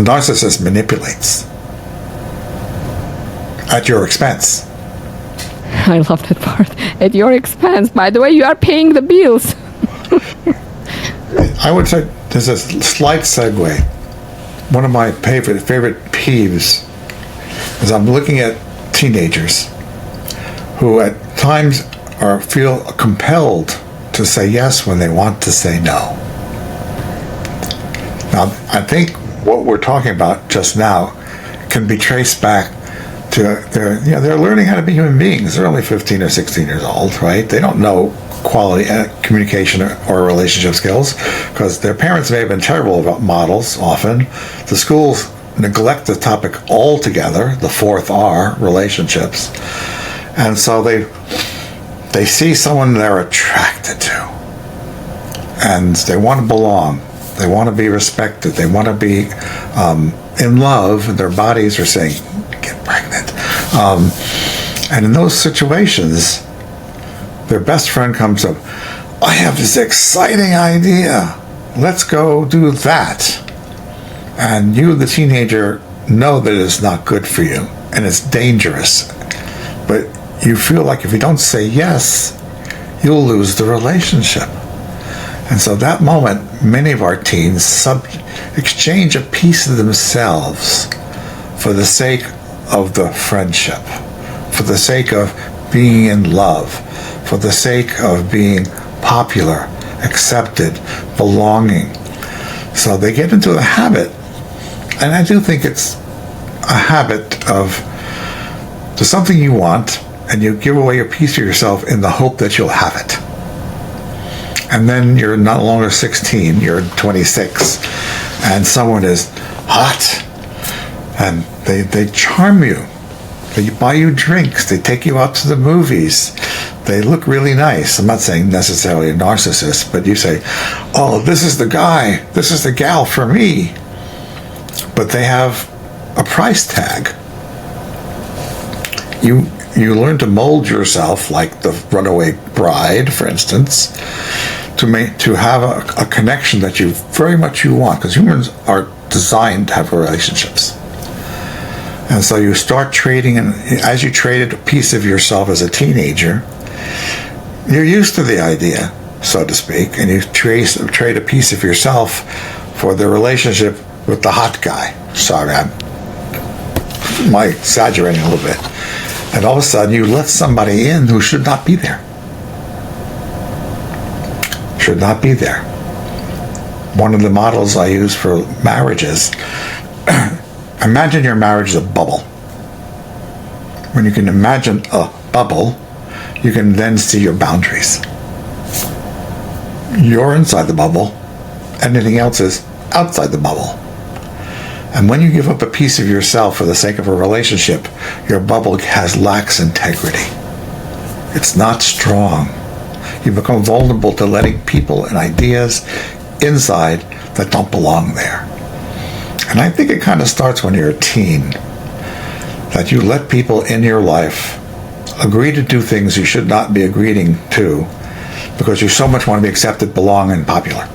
narcissist manipulates at your expense. I love that part. At your expense. By the way, you are paying the bills. I would say there's a slight segue. One of my favorite peeves is I'm looking at teenagers who at times feel compelled to say yes when they want to say no. Now, I think what we're talking about just now can be traced back to they're learning how to be human beings. They're only 15 or 16 years old, right? They don't know quality communication or relationship skills because their parents may have been terrible about models often. The schools neglect the topic altogether, the fourth R, relationships. And so they see someone they're attracted to. And they want to belong. They want to be respected. They want to be in love. Their bodies are saying, get pregnant. And in those situations, their best friend comes up, I have this exciting idea. Let's go do that. And you, the teenager, know that it's not good for you and it's dangerous. But you feel like if you don't say yes, you'll lose the relationship. And so that moment, many of our teens exchange a piece of themselves for the sake of the friendship, for the sake of being in love, for the sake of being popular, accepted, belonging. So they get into the habit, and I do think it's a habit of there's something you want, and you give away a piece of yourself in the hope that you'll have it. And then you're no longer 16, you're 26, and someone is hot, and they charm you. They buy you drinks, they take you out to the movies, they look really nice. I'm not saying necessarily a narcissist, but you say, oh, this is the guy, this is the gal for me. But they have a price tag. You learn to mold yourself like the runaway bride, for instance, to have a connection that you very much want, because humans are designed to have relationships. And so you start trading, and as you traded a piece of yourself as a teenager, you're used to the idea, so to speak, and you trade a piece of yourself for the relationship with the hot guy. Sorry, I'm exaggerating a little bit. And all of a sudden you let somebody in who should not be there. Should not be there. One of the models I use for marriages, imagine your marriage is a bubble. When you can imagine a bubble, you can then see your boundaries. You're inside the bubble, anything else is outside the bubble. And when you give up a piece of yourself for the sake of a relationship, your bubble lacks integrity. It's not strong. You become vulnerable to letting people and ideas inside that don't belong there. And I think it kind of starts when you're a teen, that you let people in your life agree to do things you should not be agreeing to because you so much want to be accepted, belong, and popular.